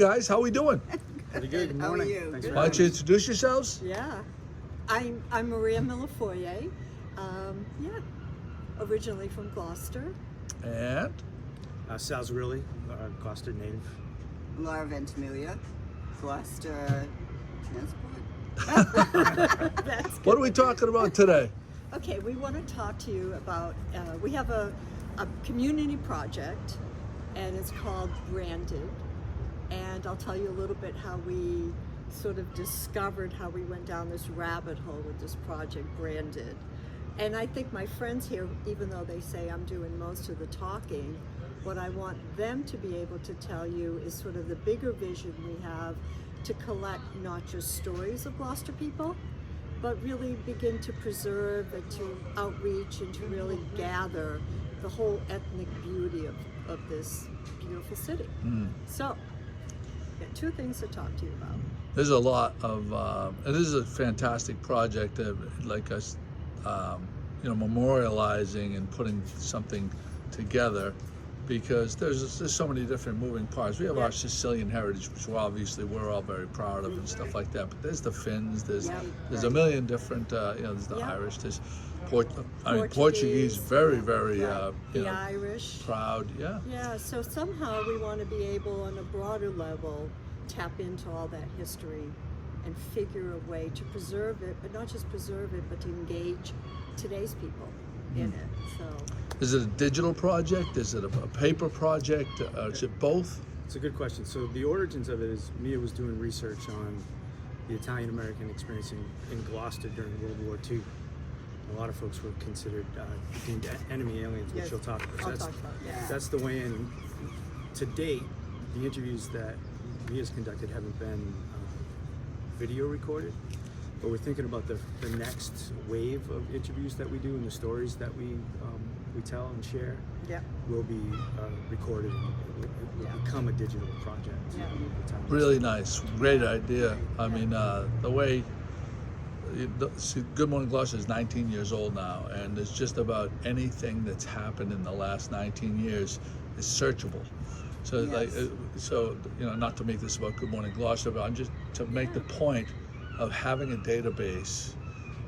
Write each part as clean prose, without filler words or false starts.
Guys, how we doing? Pretty good. Good How are morning. you? Thanks for Why don't you introduce yourselves? Yeah, I'm Maria Millifoyer. Yeah, originally from Gloucester. And Sal's really Gloucester native. Laura Ventimiglia, Gloucester Transport. That's what are we talking about today? Okay, we want to talk to you about. We have a community project, and it's called Branded. And I'll tell you a little bit how we sort of discovered how we went down this rabbit hole with this project, Branded. And I think my friends here, even though they say I'm doing most of the talking, what I want them to be able to tell you is sort of the bigger vision we have to collect not just stories of Gloucester people, but really begin to preserve and to outreach and to really gather the whole ethnic beauty of this beautiful city. So, got two things to talk to you about. There's a lot of, and this is a fantastic project, like us, memorializing and putting something together, because there's so many different moving parts. We have our Sicilian heritage, which we're all very proud of and stuff like that. But there's the Finns, there's a million different, there's the Irish, there's Portuguese, very, the Irish, proud, Yeah, so somehow we want to be able, on a broader level, tap into all that history and figure a way to preserve it, but not just preserve it, but to engage today's people in it. So, is it a digital project? Is it a paper project? Is it both? It's a good question. So the origins of it is Mia was doing research on the Italian-American experience in Gloucester during World War II. A lot of folks were considered deemed enemy aliens, which she'll talk about. So that's the way in. To date, the interviews that Mia's conducted haven't been video recorded, but we're thinking about the next wave of interviews that we do and the stories that we tell and share will be recorded. It will become a digital project. Really nice, great idea. I mean, the way. Good Morning Gloucester is 19 years old now, and it's just about anything that's happened in the last 19 years is searchable. So, not to make this about Good Morning Gloucester, but I'm just to make the point of having a database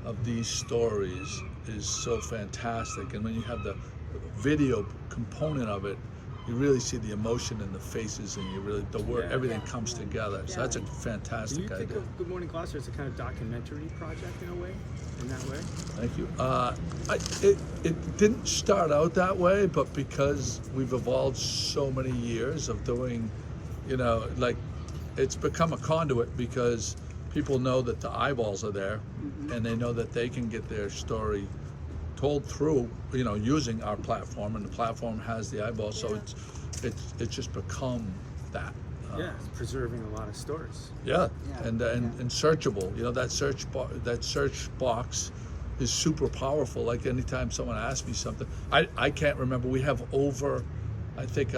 of these stories is so fantastic. And when you have the video component of it, you really see the emotion in the faces, and you really everything comes together. So that's a fantastic idea. Do you think of Good Morning Gloucester as a kind of documentary project in that way? Thank you. It didn't start out that way, but because we've evolved so many years of doing, it's become a conduit, because people know that the eyeballs are there, and they know that they can get their story told through, using our platform, and the platform has the eyeballs, so it's just become that. It's preserving a lot of stories. And searchable. That search box is super powerful. Like anytime someone asks me something, I can't remember. We have over, I think,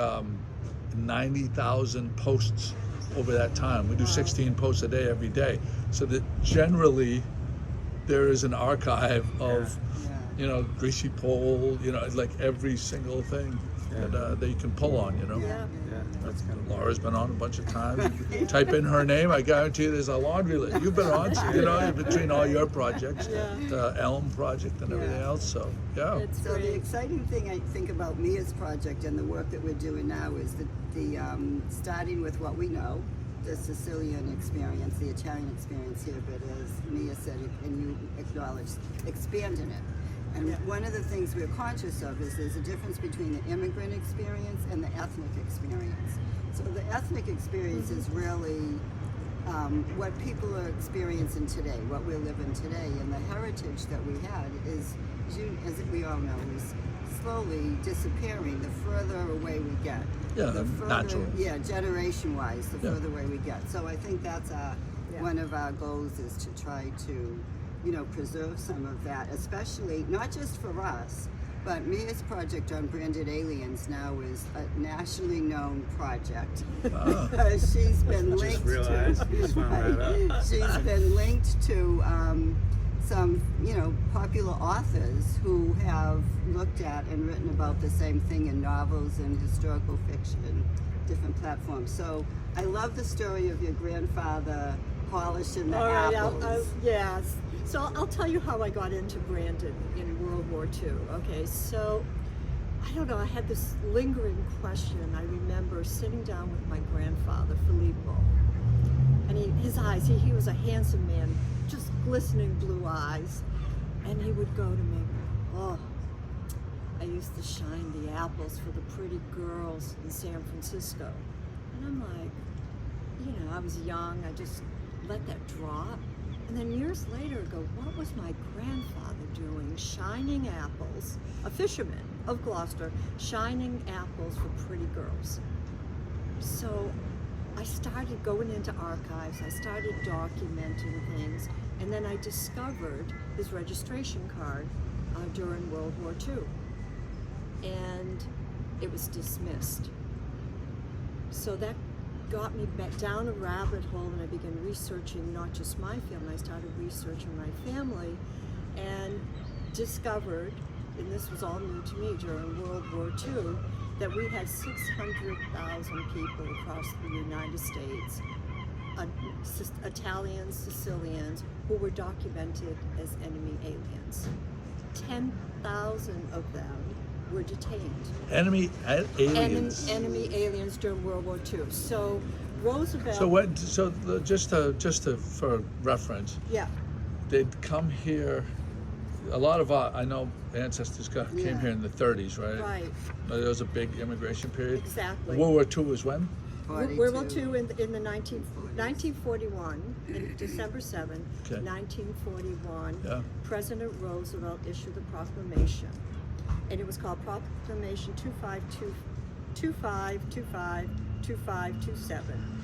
90,000 posts over that time. We do 16 posts a day every day, so that generally there is an archive of greasy pole, like every single thing that you can pull on, That's kind of Laura's been on a bunch of times. You type in her name, I guarantee there's a laundry list. You've been on, between all your projects, the Elm project and everything else, so, So the exciting thing I think about Mia's project and the work that we're doing now is the starting with what we know, the Sicilian experience, the Italian experience here, but as Mia said, and you acknowledged, expanding it. And one of the things we're conscious of is there's a difference between the immigrant experience and the ethnic experience. So the ethnic experience is really what people are experiencing today, what we're living today, and the heritage that we had is, as we all know, is slowly disappearing the further away we get. Natural. Generation-wise, the further away we get. So I think that's one of our goals, is to try to preserve some of that, especially not just for us, but Mia's project on Branded Aliens now is a nationally known project. She's been linked she's been linked to some, popular authors who have looked at and written about the same thing in novels and historical fiction different platforms. So I love the story of your grandfather polishing the All right, apples. yes. So I'll tell you how I got into branding in World War II. Okay, so I don't know, I had this lingering question. I remember sitting down with my grandfather, Filippo, and his eyes, he was a handsome man, just glistening blue eyes, and he would go to me, oh, I used to shine the apples for the pretty girls in San Francisco. And I'm like, you know, I was young, I just let that drop. And then years later I go, what was my grandfather doing? Shining apples, a fisherman of Gloucester, shining apples for pretty girls. So I started going into archives, I started documenting things, and then I discovered his registration card during World War II. And it was dismissed. So that got me back down a rabbit hole, and I began researching not just my family, I started researching my family and discovered, and this was all new to me during World War II, that we had 600,000 people across the United States, Italians, Sicilians, who were documented as enemy aliens. 10,000 of them were detained. Enemy aliens. Enemy aliens during World War II. So Roosevelt. So what? So just to for reference, Yeah. they'd come here. A lot of our, I know ancestors came Yeah. here in the 30s, right? Right. There was a big immigration period. Exactly. World War II was when? World War II in the 1941, in December 7, Okay. 1941, Yeah. President Roosevelt issued the proclamation, and it was called Proclamation 2527.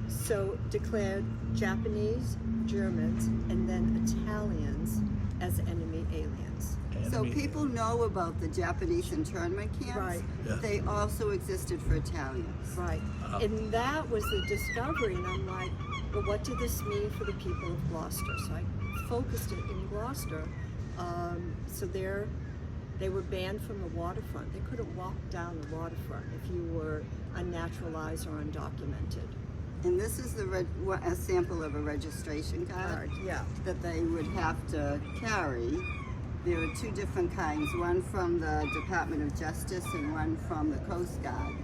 So declared Japanese, Germans, and then Italians as enemy aliens. So Enemy- people know about the Japanese internment camps. Right. Yeah. They also existed for Italians. Right. And that was the discovery, and I'm like, well, what did this mean for the people of Gloucester? So I focused it in Gloucester. So they were banned from the waterfront. They couldn't walk down the waterfront if you were unnaturalized or undocumented. And this is a sample of a registration card Yeah. that they would have to carry. There are two different kinds, one from the Department of Justice and one from the Coast Guard.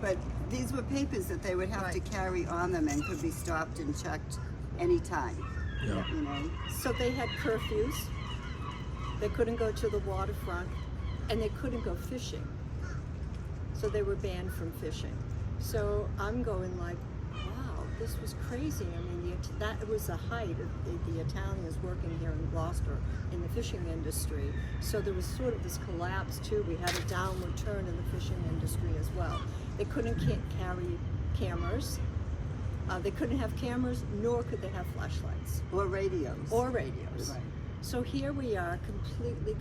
But these were papers that they would have to Right. carry on them and could be stopped and checked anytime. Yeah. You know? So they had curfews. They couldn't go to the waterfront, and they couldn't go fishing. So they were banned from fishing. So I'm going like, wow, this was crazy. I mean, that was the height of the Italians working here in Gloucester in the fishing industry. So there was sort of this collapse too. We had a downward turn in the fishing industry as well. They couldn't carry cameras. They couldn't have cameras, nor could they have flashlights Or radios. or radios. Right. So here we are, completely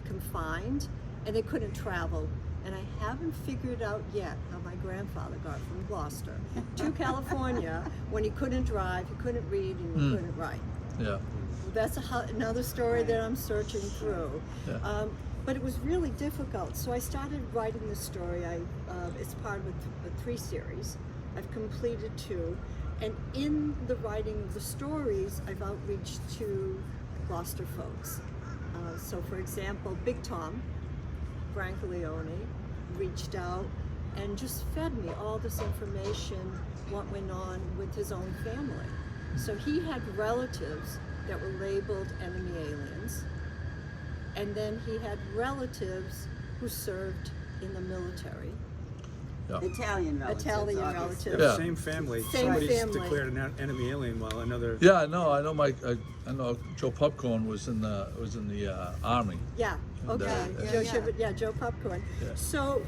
confined, and they couldn't travel. And I haven't figured out yet how my grandfather got from Gloucester to California when he couldn't drive, he couldn't read, and he couldn't write. Yeah. That's another story that I'm searching through. Yeah. But it was really difficult. So I started writing the story. It's part of a 3 series. I've completed 2. And in the writing of the stories, I've outreached to Gloucester folks. So for example, Big Tom Brancaleone reached out and just fed me all this information, what went on with his own family. So he had relatives that were labeled enemy aliens, and then he had relatives who served in the military. Yeah. Italian relatives. Italian obviously. relatives. Yeah. Same family. Same Somebody's family. declared an enemy alien while another. Yeah, I know. I know. Joe Popcorn was in the army. Yeah, And, okay. Joe Popcorn. Yeah. So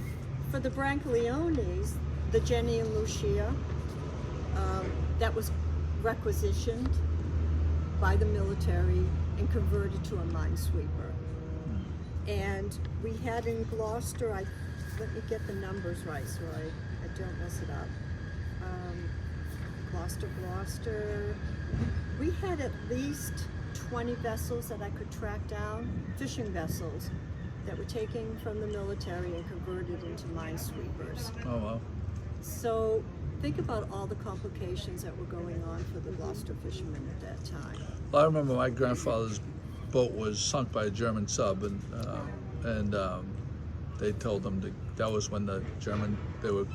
for the Brancaleones, the Jenny and Lucia, that was requisitioned by the military and converted to a minesweeper. And we had in Gloucester, let me get the numbers right so I don't mess it up. Gloucester, we had at least 20 vessels that I could track down, fishing vessels, that were taken from the military and converted into minesweepers. Oh wow. So think about all the complications that were going on for the Gloucester fishermen at that time. Well, I remember my grandfather's boat was sunk by a German sub, and they told them that was when they were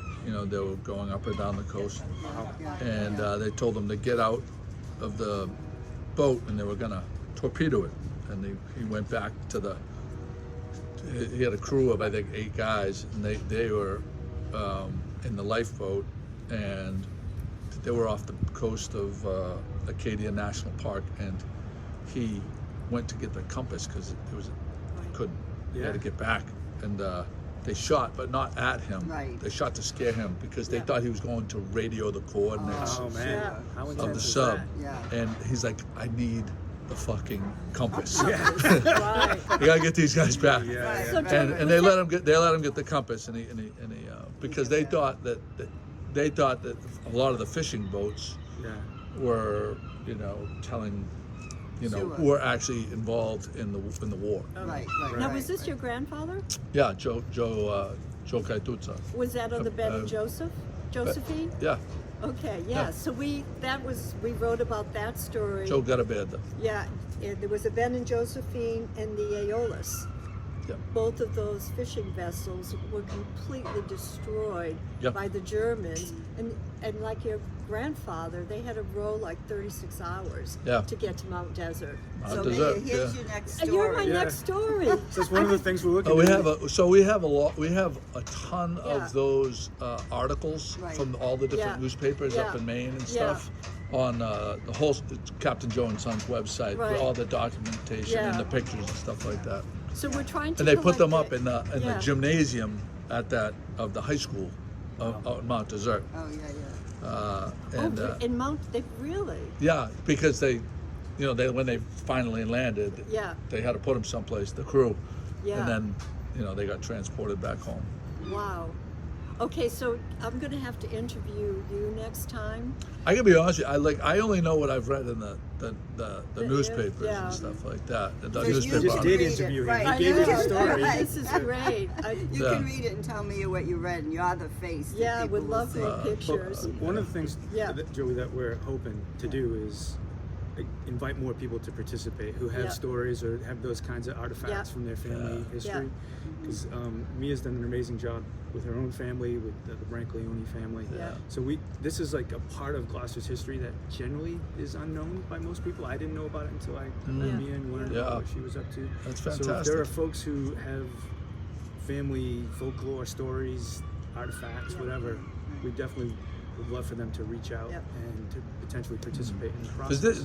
going up and down the coast, and they told them to get out of the boat, and they were gonna torpedo it. And he went back to he had a crew of I think 8 guys, and they were in the lifeboat, and they were off the coast of Acadia National Park, and he went to get the compass because he couldn't. He had to get back, and they shot, but not at him. Right. They shot to scare him because they thought he was going to radio the coordinates Oh man, Yeah. how of intense the is sub, that? Yeah. and he's like, I need the fucking compass. Right. You gotta get these guys back. Yeah, Right, yeah. So right, And right. and they let him get the compass, and he because they thought that a lot of the fishing boats Yeah. were telling Sure. were actually involved in the war. Right, right. Now, right, was this right. your grandfather? Yeah, Joe Kaitutsa. Was that on the Ben and Josephine? Yeah, Okay, yeah. Yeah. So we wrote about that story. Joe Garabeda. Yeah, there was a Ben and Josephine and the Aeolus. Yeah. Both of those fishing vessels were completely destroyed Yep. by the Germans, and like your grandfather, they had to row like 36 hours Yeah. to get to Mount Desert. Mount So Desert, Mia, here's yeah. your next And story. you're my Yeah. next story. So it's one of the things we're looking Oh, we at. have a lot. We have a ton Yeah. of those articles Right. from all the different Yeah. newspapers up Yeah. in Maine and Yeah. stuff on the whole Captain Joe and Son's website Right. with all the documentation and Yeah. the pictures and stuff like that. So we're trying to. And they put them collect up in the Yeah. gymnasium of the high school out in Mount Desert. Oh, yeah, yeah. And in Mount, they really. yeah, because they when they finally landed, Yeah. they had to put them someplace, the crew, Yeah. and then they got transported back home. Wow. Okay, so I'm going to have to interview you next time. I can be honest with you, I only know what I've read in the newspapers yeah. and stuff like that. The So you newspaper just can did read articles. it, interview him. right. He gave you the know. story. This is great. You Yeah. can read it and tell me what you read, and you're the face. that Yeah, people would will love see. more pictures. One of the things, Yeah. Joey, that we're hoping to do is invite more people to participate who have Yeah. stories or have those kinds of artifacts Yeah. from their family Yeah. history. Because Mia's done an amazing job with her own family, with the Brancoleone family. Yeah. So this is like a part of Gloucester's history that generally is unknown by most people. I didn't know about it until I met Yeah. Mia and learned Yeah. about what she was up to. That's So if fantastic. there are folks who have family folklore stories, artifacts, Yeah. whatever, we definitely would love for them to reach out Yep. and to potentially participate in the process.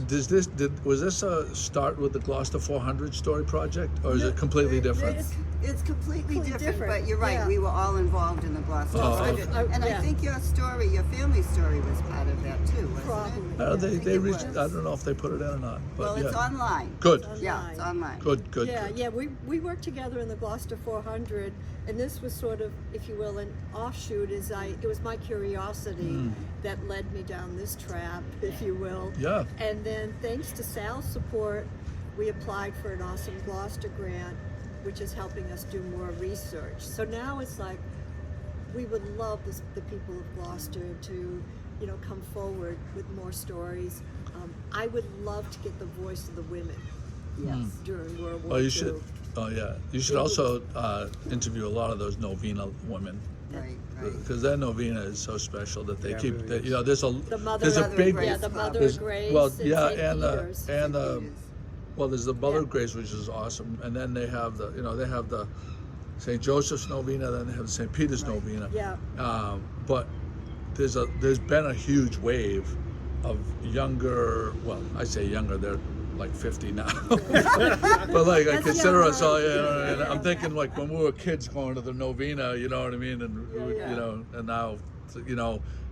Was this a start with the Gloucester 400 story project, or is No, it completely different? It's completely different, different, but you're right. yeah. We were all involved in the Gloucester Oh, project, okay. and Yeah. I think your family story, was part of that too, wasn't Probably. it? I think they it reached. was. I don't know if they put it in or not. But Well, yeah. it's online. Good. Yeah, it's online. Good. Yeah, Good. yeah, we worked together in the Gloucester 400, and this was sort of, if you will, an offshoot. It was my curiosity that led me down this trap, if you will. Yeah. And then, thanks to Sal's support, we applied for an awesome Gloucester grant, which is helping us do more research. So now it's like we would love the people of Gloucester to, come forward with more stories. I would love to get the voice of the women. Yes. During World War Oh, II. you should. Oh, yeah. You should also interview a lot of those novena women, Right, right. because that novena is so special that they Yeah, it keep. really That, is. there's a The mother, there's a Mother big. of Grace yeah, the Club. Mother There's- of Grace. well, and yeah, St. and Peter's. and Peters. well, there's the Mother of Yeah. Grace, which is awesome, and then they have the St. Joseph's novena, then they have the St. Peter's Right. novena. Yeah. But there's been a huge wave of younger. Well, I say younger. They're like 50 now. But like I That's consider young, us all. right? And I'm thinking like when we were kids going to the novena. You know what I mean? And Yeah. and now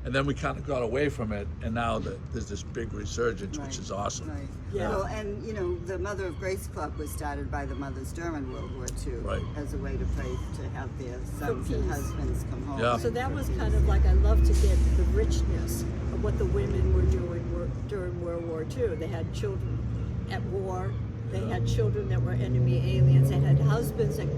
and then we kind of got away from it, and now there's this big resurgence, which Right, is awesome. Right. Yeah. Well, and the Mother of Grace Club was started by the mothers during World War II, Right. as a way to pray to have their sons and peace. husbands come home. Yeah. So that for was peace. kind of like, I love to get the richness of what the women were doing during World War II. They had children at war, They Yeah. had children that were enemy aliens. They had husbands that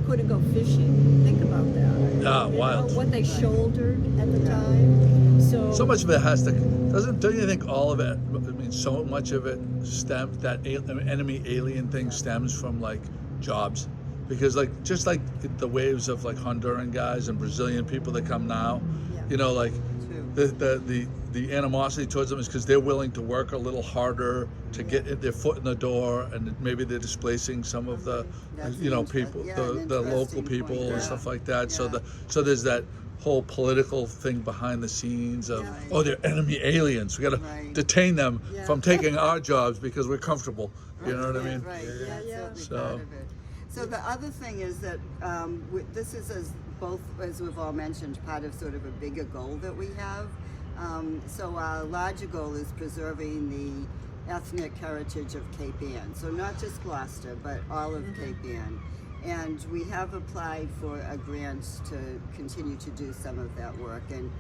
couldn't go fishing. Think about that. Yeah, You know, wild. what they shouldered at the time. So much of it has to. Don't you think all of it? I mean, so much of it stems that enemy alien thing stems from like jobs, because like just like the waves of like Honduran guys and Brazilian people that come now, Yeah. you know, like True. the animosity towards them is because they're willing to work a little harder to get their foot in the door, and maybe they're displacing some of the, That's you know, an inter- people, yeah, the an local interesting people point, and yeah. stuff like that. Yeah. So there's that whole political thing behind the scenes of, Yeah. oh, they're enemy aliens. We got to Right. detain them Yeah. from taking our jobs because we're comfortable. You know what I mean? Right. Yeah, Yeah, yeah. that's So- part of it. So the other thing is that this is as we've all mentioned, part of sort of a bigger goal that we have. So our larger goal is preserving the ethnic heritage of Cape Ann. So not just Gloucester, but all of Cape Ann. And we have applied for a grant to continue to do some of that work. And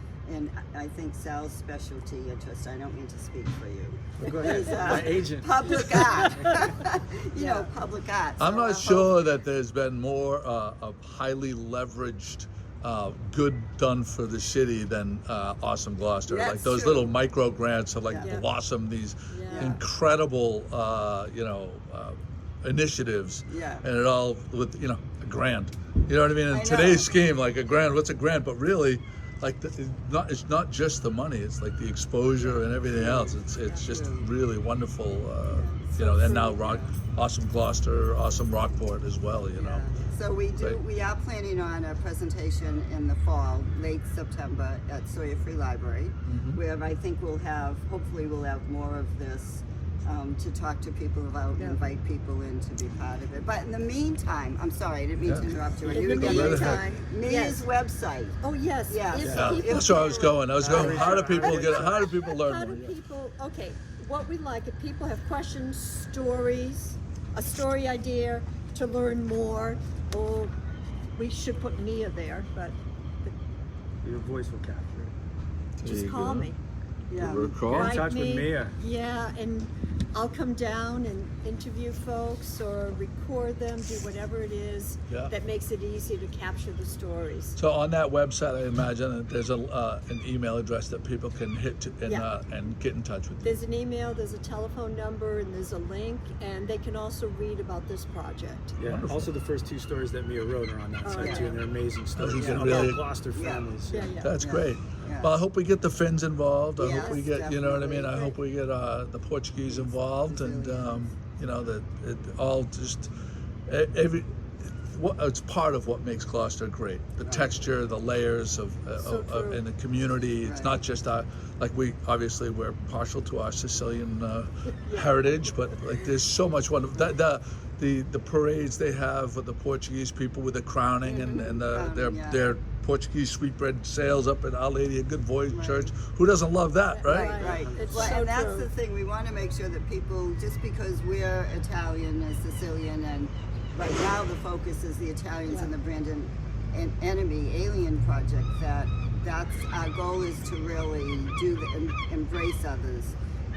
I think Sal's specialty interest, I don't mean to speak for you, Go ahead. is My agent. public art. you Yeah. know, public art. I'm So our not sure that there's been more of highly leveraged good done for the city than Awesome Gloucester. That's Like those true. little micro grants have like Yeah. blossomed these Yeah. incredible, initiatives. Yeah. And it all with, a grant. You know what I mean? In I know. today's scheme, like a grant, what's a grant? But really, like it's not just the money. It's like the exposure and everything else. It's just True. really wonderful. So And now true. Awesome Gloucester, Awesome Rockport as well. You know. So we Right. are planning on a presentation in the fall, late September, at Sawyer Free Library, Mm-hmm. where I think hopefully we'll have more of this to talk to people about, Yeah. invite people in to be part of it. But in the meantime, I'm sorry, I didn't mean to Yeah. interrupt you. I In knew the to get meantime, Mia's yes. website. Oh yes. Yes. If Yeah. people That's where I was going. How do people How learn How more? do Yeah. people, okay, what we like, if people have questions, stories, a story idea to learn more, or we should put Mia there, but Your voice will capture it. just you call go. me. Yeah. Get in Write touch with me. Mia. Yeah, and I'll come down and interview folks or record them, do whatever it is Yeah. that makes it easy to capture the stories. So on that website, I imagine that there's an email address that people can hit and get in touch with you. There's an email, there's a telephone number, and there's a link, and they can also read about this project. Yeah. Wonderful. Also, the first 2 stories that Mia wrote are on that site yeah. too, and they're amazing stories. you can about really- Gloucester Yeah. families. Yeah, yeah. That's Yeah. great. Yeah. Well, I hope we get the Finns involved. I Yes, hope we get, you know what I mean? I definitely. hope we get the Portuguese involved, and that it all just it's part of what makes Gloucester great. The texture, the layers of So true. in the community. It's Right. not just we're partial to our Sicilian heritage, but like there's so much wonderful. The parades they have with the Portuguese people with the crowning and Yeah. their Portuguese sweetbread sales up at Our Lady of Good Voice Church. Who doesn't love that, right? Right, right. It's Well, so and that's true. the thing. We want to make sure that people, just because we're Italian and Sicilian, and right now the focus is the Italians Yeah. and the Brandon and Enemy Alien Project, that's our goal is to really embrace others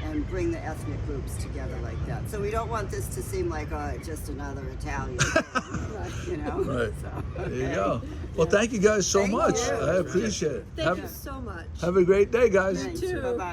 and bring the ethnic groups together like that. So we don't want this to seem like just another Italian thing, you know? Right. So, There you okay. go. Well, thank you guys so Thank much. you. I appreciate it. Thank you so much. Have a great day, guys. Thanks. too. Bye-bye.